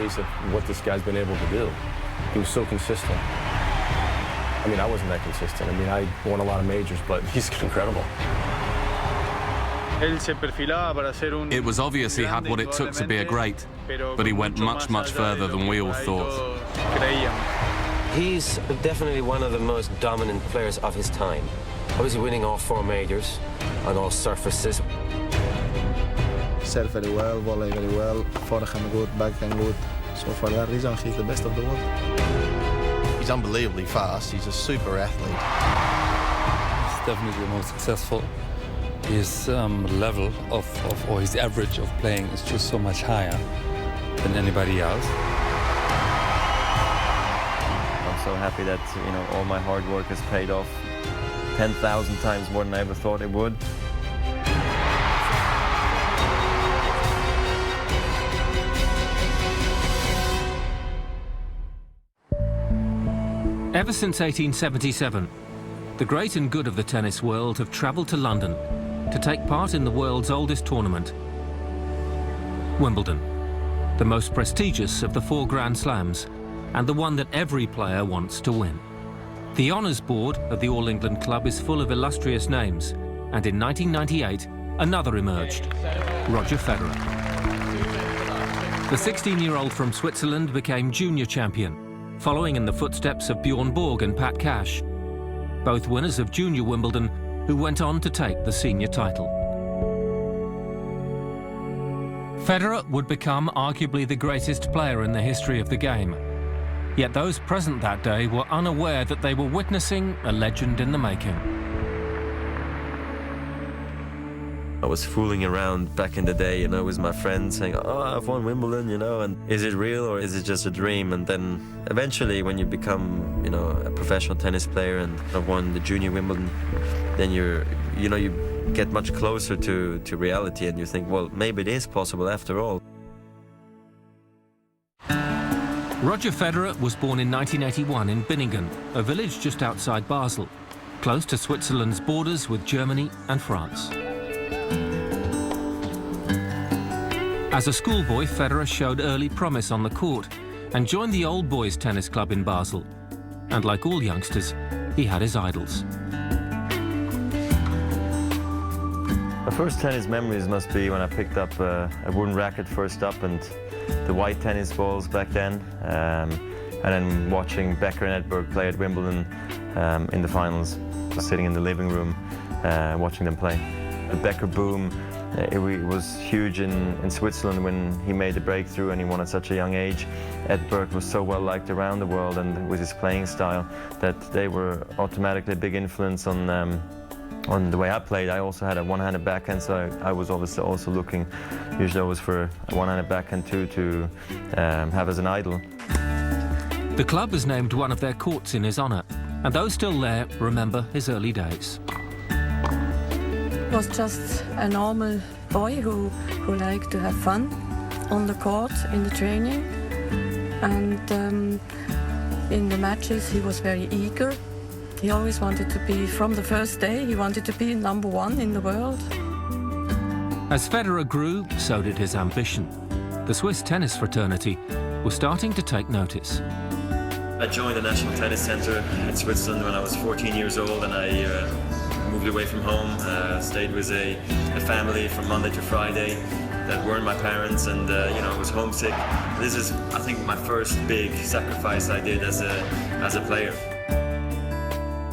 amazed at what this guy's been able to do. He was so consistent. I mean, I wasn't that consistent. I mean, I won a lot of majors, but he's incredible. It was obvious he had what it took to be a great, but he went much, much further than we all thought. He's definitely one of the most dominant players of his time. Obviously winning all 4 majors on all surfaces. Serve very well, volley very well, forehand good, backhand good. So for that reason, he's the best of the world. He's unbelievably fast. He's a super athlete. He's definitely the most successful. His level or his average of playing is just so much higher than anybody else. I'm so happy that, you know, all my hard work has paid off 10,000 times more than I ever thought it would. Ever since 1877, the great and good of the tennis world have travelled to London to take part in the world's oldest tournament, Wimbledon, the most prestigious of the 4 Grand Slams and the one that every player wants to win. The Honours Board of the All England Club is full of illustrious names, and in 1998, another emerged, Roger Federer. The 16-year-old from Switzerland became junior champion, following in the footsteps of Bjorn Borg and Pat Cash, both winners of Junior Wimbledon, who went on to take the senior title. Federer would become arguably the greatest player in the history of the game. Yet those present that day were unaware that they were witnessing a legend in the making. I was fooling around back in the day, you know, with my friends saying, oh, I've won Wimbledon, you know, and is it real or is it just a dream? And then eventually when you become, you know, a professional tennis player and have won the Junior Wimbledon, then you get much closer to reality and you think, well, maybe it is possible after all. Roger Federer was born in 1981 in Binningen, a village just outside Basel, close to Switzerland's borders with Germany and France. As a schoolboy, Federer showed early promise on the court and joined the Old Boys Tennis Club in Basel. And like all youngsters, he had his idols. My first tennis memories must be when I picked up a wooden racket first up and the white tennis balls back then, and then watching Becker and Edberg play at Wimbledon in the finals. Sitting in the living room watching them play. The Becker boom, it was huge in Switzerland when he made the breakthrough and he won at such a young age. Edberg was so well liked around the world and with his playing style that they were automatically a big influence on the way I played. I also had a one-handed backhand, so I was obviously also looking usually always for a one-handed backhand too to have as an idol. The club has named one of their courts in his honour, and those still there remember his early days. He was just a normal boy who liked to have fun on the court, in the training, and in the matches he was very eager. He always wanted to be, from the first day, he wanted to be #1 in the world. As Federer grew, so did his ambition. The Swiss tennis fraternity was starting to take notice. I joined the National Tennis Center in Switzerland when I was 14 years old, and I moved away from home, stayed with a family from Monday to Friday that weren't my parents, and you know, I was homesick. This is, I think, my first big sacrifice I did as a player.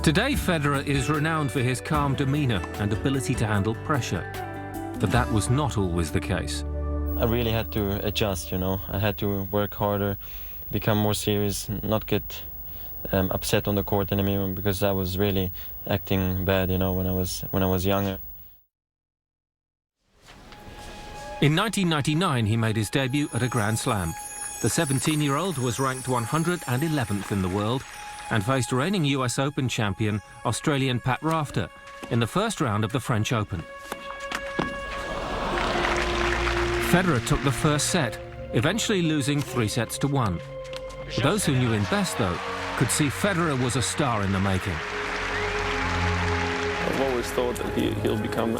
Today, Federer is renowned for his calm demeanour and ability to handle pressure. But that was not always the case. I really had to adjust, you know. I had to work harder, become more serious, not get upset on the court anymore, because I was really acting bad, you know, when I was younger. In 1999, he made his debut at a Grand Slam. The 17-year-old was ranked 111th in the world and faced reigning US Open champion Australian Pat Rafter in the first round of the French Open. Federer took the first set, eventually losing 3-1. Those who knew him best, though, could see Federer was a star in the making. I've always thought that he'll become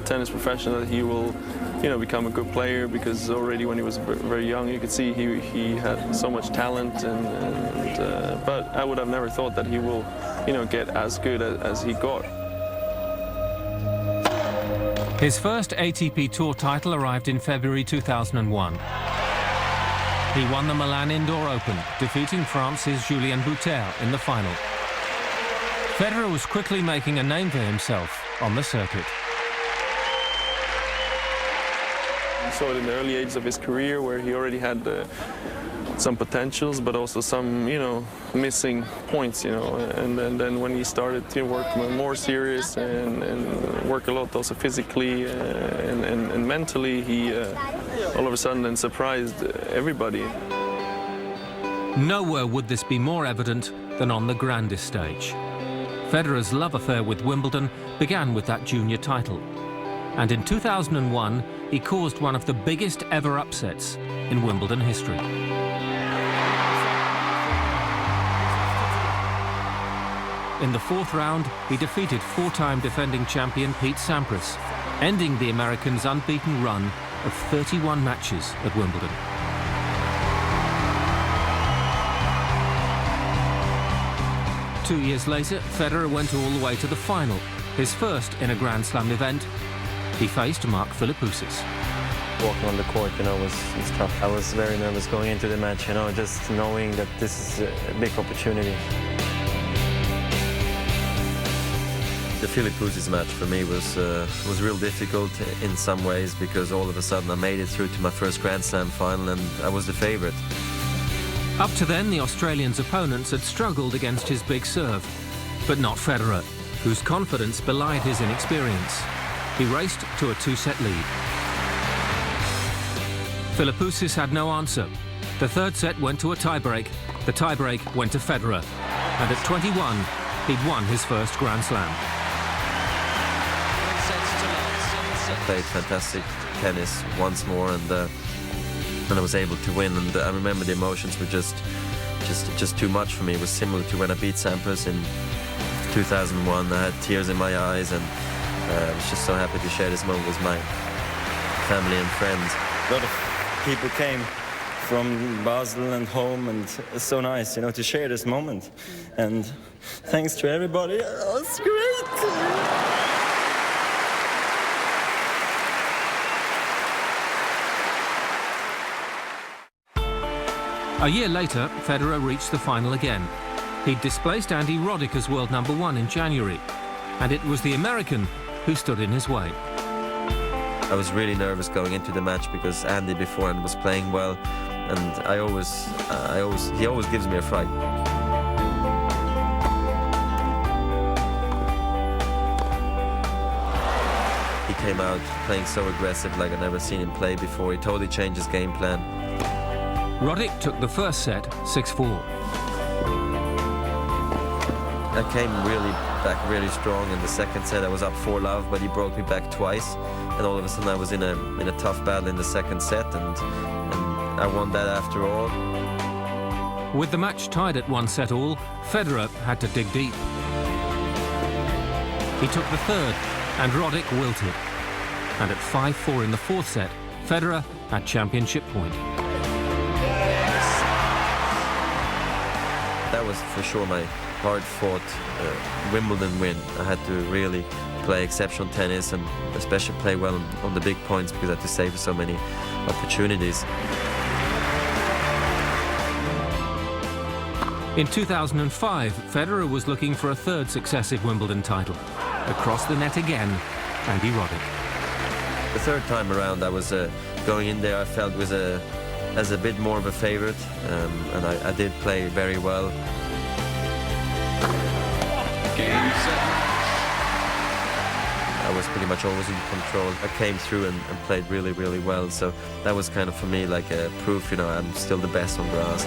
tennis professional, that he will, you know, become a good player, because already when he was very young, you could see he had so much talent, but I would have never thought that he will, you know, get as good as he got. His first ATP Tour title arrived in February 2001. He won the Milan Indoor Open, defeating France's Julien Bouter in the final. Federer was quickly making a name for himself on the circuit. We saw it in the early ages of his career, where he already had some potentials, but also some, you know, missing points, you know. And then when he started to work more serious and work a lot also physically and mentally, he all of a sudden then surprised everybody. Nowhere would this be more evident than on the grandest stage. Federer's love affair with Wimbledon began with that junior title. And in 2001, he caused one of the biggest ever upsets in Wimbledon history. In the fourth round, he defeated four-time defending champion Pete Sampras, ending the American's unbeaten run of 31 matches at Wimbledon. Two years later, Federer went all the way to the final, his first in a Grand Slam event. He faced Mark Philippoussis. Walking on the court, you know, was tough. I was very nervous going into the match, you know, just knowing that this is a big opportunity. The Philippoussis match for me was real difficult in some ways, because all of a sudden I made it through to my first Grand Slam final and I was the favorite. Up to then, the Australian's opponents had struggled against his big serve, but not Federer, whose confidence belied his inexperience. He raced to a two-set lead. Philippoussis had no answer. The third set went to a tiebreak. The tiebreak went to Federer. And at 21, he'd won his first Grand Slam. I played fantastic tennis once more, and I was able to win. And I remember the emotions were just too much for me. It was similar to when I beat Sampras in 2001. I had tears in my eyes, and I was just so happy to share this moment with my family and friends. A lot of people came from Basel and home, and it's so nice, you know, to share this moment. And thanks to everybody. Oh, it's great! A year later, Federer reached the final again. He'd displaced Andy Roddick as world #1 in January, and it was the American who stood in his way. I was really nervous going into the match because Andy beforehand was playing well, and he always gives me a fright. He came out playing so aggressive, like I've never seen him play before. He totally changed his game plan. Roddick took the first set 6-4. I came back really strong in the second set. I was up 4-love, but he broke me back twice, and all of a sudden I was in a tough battle in the second set, and I won that after all. With the match tied at 1-all, Federer had to dig deep. He took the third, and Roddick wilted. And at 5-4 in the fourth set, Federer had championship point. That was for sure my hard-fought Wimbledon win. I had to really play exceptional tennis, and especially play well on the big points, because I had to save so many opportunities. In 2005, Federer was looking for a third successive Wimbledon title. Across the net again, Andy Roddick. The third time around, I was going in there, I felt as a bit more of a favorite, and I did play very well. I was pretty much always in control. I came through and played really, really well, so that was kind of for me like a proof, you know, I'm still the best on grass.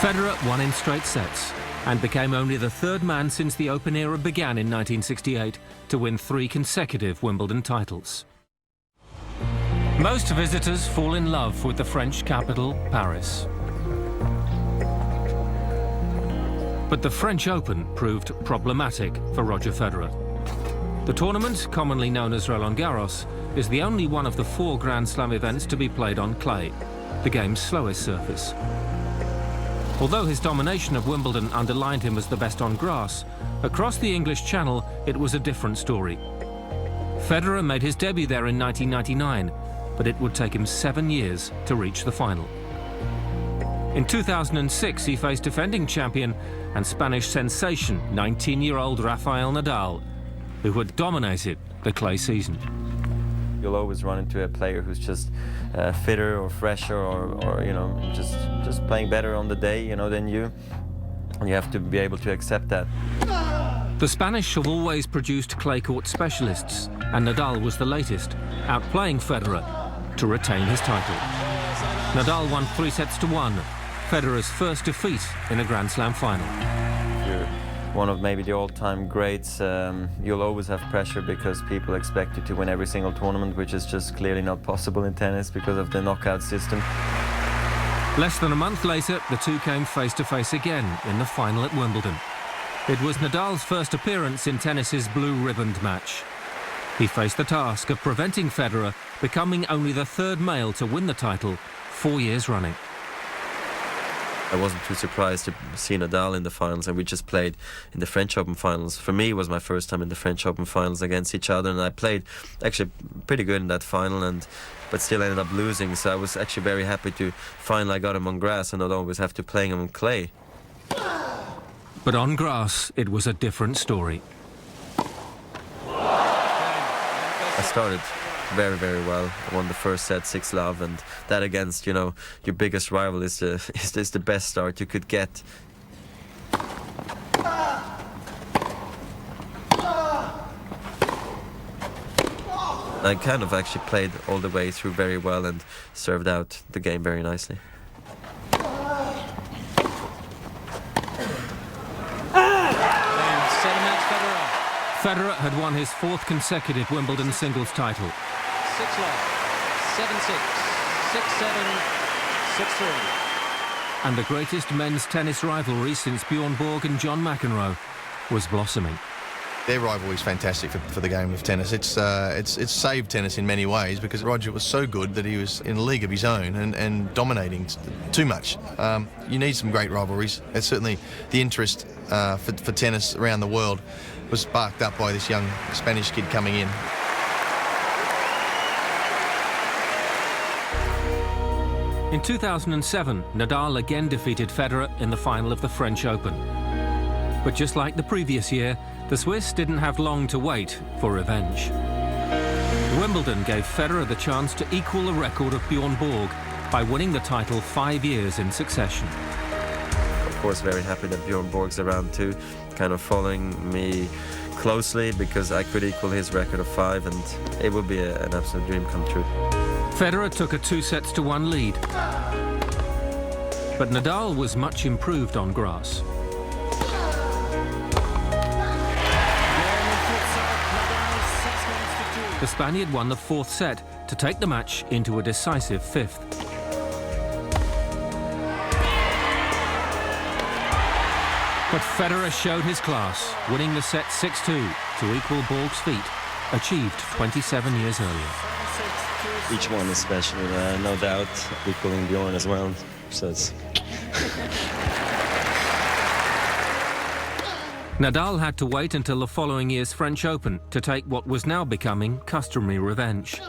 Federer won in straight sets and became only the third man since the Open era began in 1968 to win 3 consecutive Wimbledon titles. Most visitors fall in love with the French capital, Paris. But the French Open proved problematic for Roger Federer. The tournament, commonly known as Roland Garros, is the only one of the 4 Grand Slam events to be played on clay, the game's slowest surface. Although his domination of Wimbledon underlined him as the best on grass, across the English Channel it was a different story. Federer made his debut there in 1999, but it would take him 7 years to reach the final. In 2006, he faced defending champion and Spanish sensation, 19-year-old Rafael Nadal, who had dominated the clay season. You'll always run into a player who's just fitter or fresher or you know, just playing better on the day, you know, than you. And you have to be able to accept that. The Spanish have always produced clay court specialists, and Nadal was the latest, outplaying Federer to retain his title. Nadal won 3-1, Federer's first defeat in a Grand Slam final. You're one of maybe the all-time greats. You'll always have pressure because people expect you to win every single tournament, which is just clearly not possible in tennis because of the knockout system. Less than a month later, the two came face-to-face again in the final at Wimbledon. It was Nadal's first appearance in tennis's blue-ribboned match. He faced the task of preventing Federer becoming only the 3rd male to win the title 4 years running. I wasn't too surprised to see Nadal in the finals, and we just played in the French Open finals. For me, it was my first time in the French Open finals against each other, and I played actually pretty good in that final, but still ended up losing. So I was actually very happy to finally got him on grass and not always have to play him on clay. But on grass, it was a different story. I started very, very well. I won the first set 6-love, and that against, you know, your biggest rival is the best start you could get. I kind of actually played all the way through very well and served out the game very nicely. Federer had won his 4th consecutive Wimbledon singles title. 6-love, 7-6, 6-7, 6-3. And the greatest men's tennis rivalry since Bjorn Borg and John McEnroe was blossoming. Their rivalry is fantastic for the game of tennis. It's saved tennis in many ways because Roger was so good that he was in a league of his own and dominating too much. You need some great rivalries. It's certainly the interest for tennis around the world was sparked up by this young Spanish kid coming in. In 2007, Nadal again defeated Federer in the final of the French Open. But just like the previous year, the Swiss didn't have long to wait for revenge. Wimbledon gave Federer the chance to equal the record of Bjorn Borg by winning the title 5 years in succession. Of course, very happy that Bjorn Borg's around too, kind of following me closely because I could equal his record of 5, and it would be an absolute dream come true. Federer took a 2-1 lead, but Nadal was much improved on grass. The Spaniard won the 4th set to take the match into a decisive 5th. But Federer showed his class, winning the set 6-2 to equal Borg's feat, achieved 27 years earlier. Each one is special, no doubt, equaling Bjorn as well. So it's... Nadal had to wait until the following year's French Open to take what was now becoming customary revenge.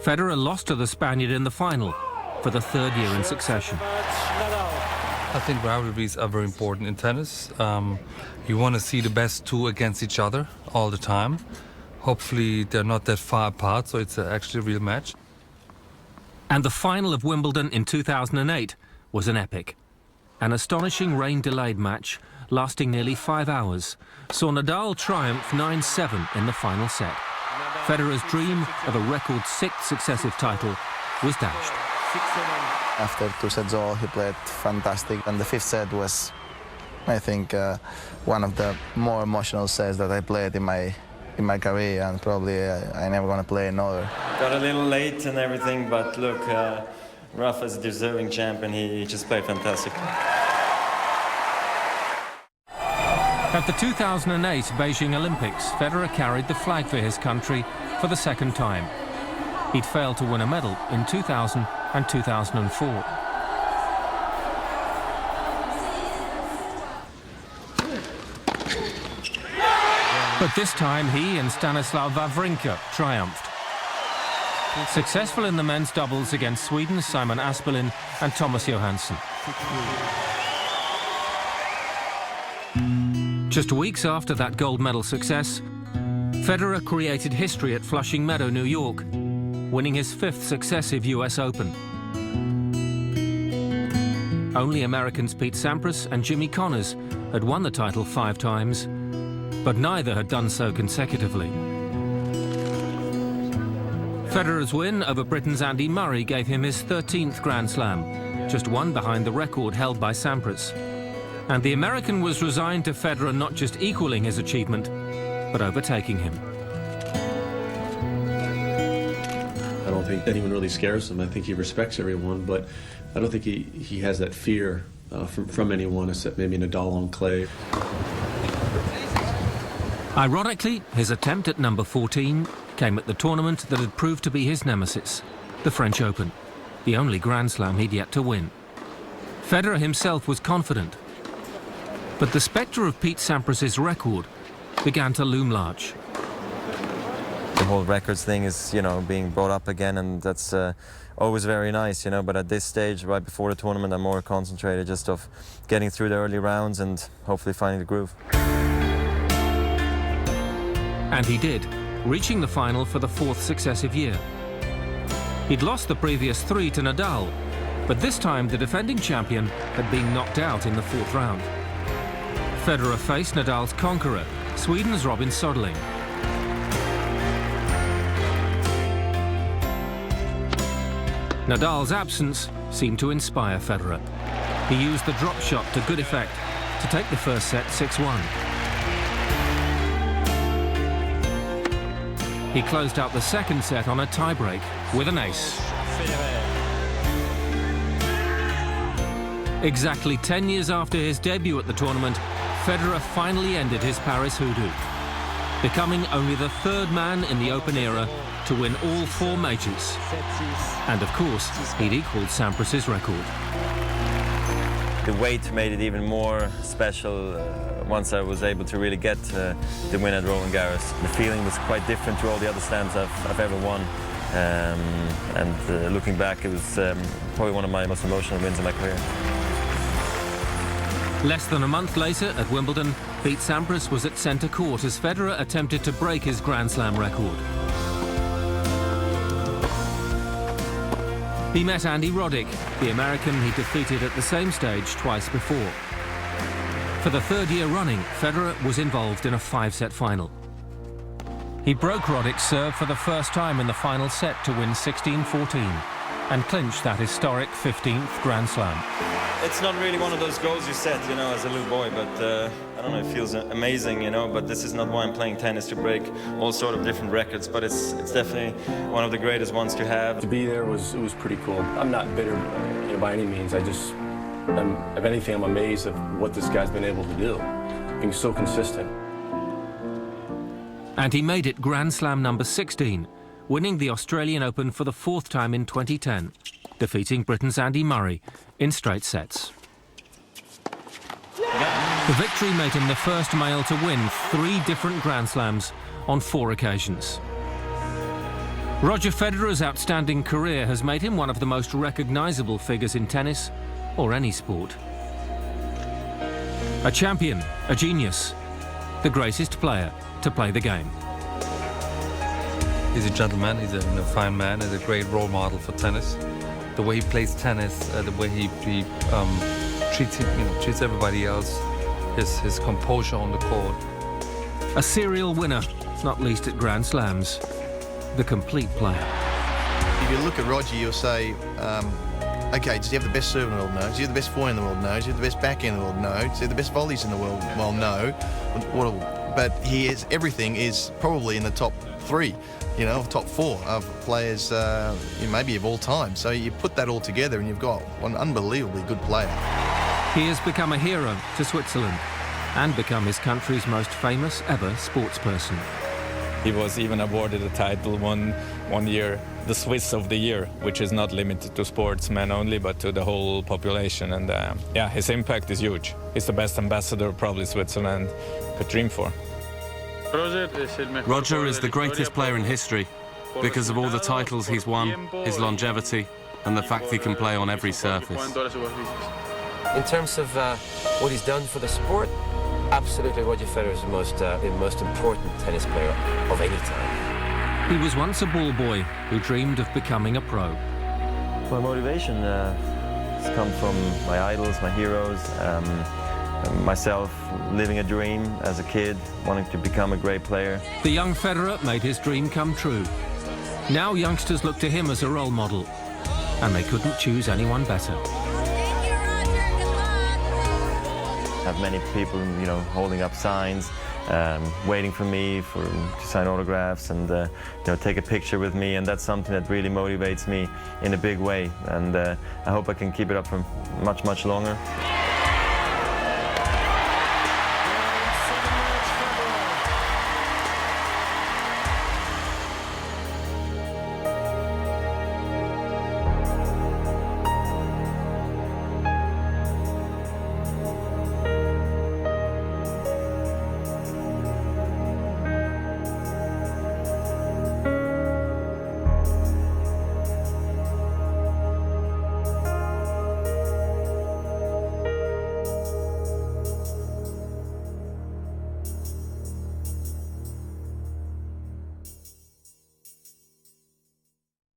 Federer lost to the Spaniard in the final for the 3rd year in succession. I think rivalries are very important in tennis. You want to see the best two against each other all the time. Hopefully they're not that far apart, so it's actually a real match. And the final of Wimbledon in 2008 was an epic. An astonishing rain-delayed match lasting nearly 5 hours saw Nadal triumph 9-7 in the final set. Federer's dream of a record 6th successive title was dashed. After 2 sets all, he played fantastic, and the 5th set was, I think, one of the more emotional sets that I played in my career, and probably I'm never going to play another. Got a little late and everything, but look, Rafa's a deserving champion. He just played fantastic. At the 2008 Beijing Olympics, Federer carried the flag for his country for the second time. He'd failed to win a medal in 2000 and 2004. But this time he and Stanislav Wawrinka triumphed. Successful in the men's doubles against Sweden's Simon Aspelin and Thomas Johansson. Just weeks after that gold medal success, Federer created history at Flushing Meadow, New York, winning his 5th successive US Open. Only Americans Pete Sampras and Jimmy Connors had won the title 5 times, but neither had done so consecutively. Federer's win over Britain's Andy Murray gave him his 13th Grand Slam, just one behind the record held by Sampras. And the American was resigned to Federer not just equaling his achievement, but overtaking him. I don't think anyone really scares him. I think he respects everyone, but I don't think he has that fear from anyone except maybe Nadal on clay. Ironically, his attempt at number 14 came at the tournament that had proved to be his nemesis, the French Open, the only Grand Slam he'd yet to win. Federer himself was confident, but the spectre of Pete Sampras's record began to loom large. The whole records thing is, you know, being brought up again, and that's always very nice, you know, but at this stage, right before the tournament, I'm more concentrated just of getting through the early rounds and hopefully finding the groove. And he did, reaching the final for the 4th successive year. He'd lost the previous 3 to Nadal, but this time the defending champion had been knocked out in the 4th round. Federer faced Nadal's conqueror, Sweden's Robin Soderling. Nadal's absence seemed to inspire Federer. He used the drop shot to good effect to take the first set 6-1. He closed out the second set on a tiebreak with an ace. Exactly 10 years after his debut at the tournament, Federer finally ended his Paris hoodoo, becoming only the 3rd man in the Open era to win all 4 majors. And of course, he'd equalled Sampras's record. The weight made it even more special once I was able to really get the win at Roland Garros. The feeling was quite different to all the other slams I've ever won. And looking back, it was probably one of my most emotional wins in my career. Less than a month later at Wimbledon, Pete Sampras was at centre court as Federer attempted to break his Grand Slam record. He met Andy Roddick, the American he defeated at the same stage twice before. For the 3rd year running, Federer was involved in a 5-set final. He broke Roddick's serve for the first time in the final set to win 16-14 and clinched that historic 15th Grand Slam. It's not really one of those goals you set, you know, as a little boy, but I don't know, it feels amazing, you know, but this is not why I'm playing tennis, to break all sort of different records, but it's definitely one of the greatest ones to have. To be there was pretty cool. I'm not bitter, you know, by any means. If anything, I'm amazed at what this guy's been able to do, being so consistent. And he made it Grand Slam number 16, winning the Australian Open for the 4th time in 2010, defeating Britain's Andy Murray in straight sets. The victory made him the first male to win 3 different Grand Slams on 4 occasions. Roger Federer's outstanding career has made him one of the most recognisable figures in tennis or any sport. A champion, a genius, the greatest player to play the game. He's a gentleman, he's a fine man, he's a great role model for tennis. The way he plays tennis, the way he treats everybody else, his composure on the court. A serial winner, not least at Grand Slams. The complete player. If you look at Roger, you'll say, okay, does he have the best serve in the world? No. Does he have the best forehand in the world? No. Does he have the best backhand in the world? No. Does he have the best volleys in the world? Well, no. But everything is probably in the top 3, you know, top 4 of players, maybe of all time. So you put that all together and you've got one unbelievably good player. He has become a hero to Switzerland, and become his country's most famous ever sportsperson. He was even awarded a title one year, the Swiss of the Year, which is not limited to sportsmen only, but to the whole population. And yeah, his impact is huge. He's the best ambassador probably Switzerland could dream for. Roger is the greatest player in history because of all the titles he's won, his longevity, and the fact he can play on every surface. In terms of what he's done for the sport, absolutely Roger Federer is the most important tennis player of any time. He was once a ball boy who dreamed of becoming a pro. My motivation has come from my idols, my heroes, myself living a dream as a kid, wanting to become a great player. The young Federer made his dream come true. Now youngsters look to him as a role model, and they couldn't choose anyone better. I have many people, you know, holding up signs, waiting for me to sign autographs and you know, take a picture with me, and that's something that really motivates me in a big way, and I hope I can keep it up for much, much longer.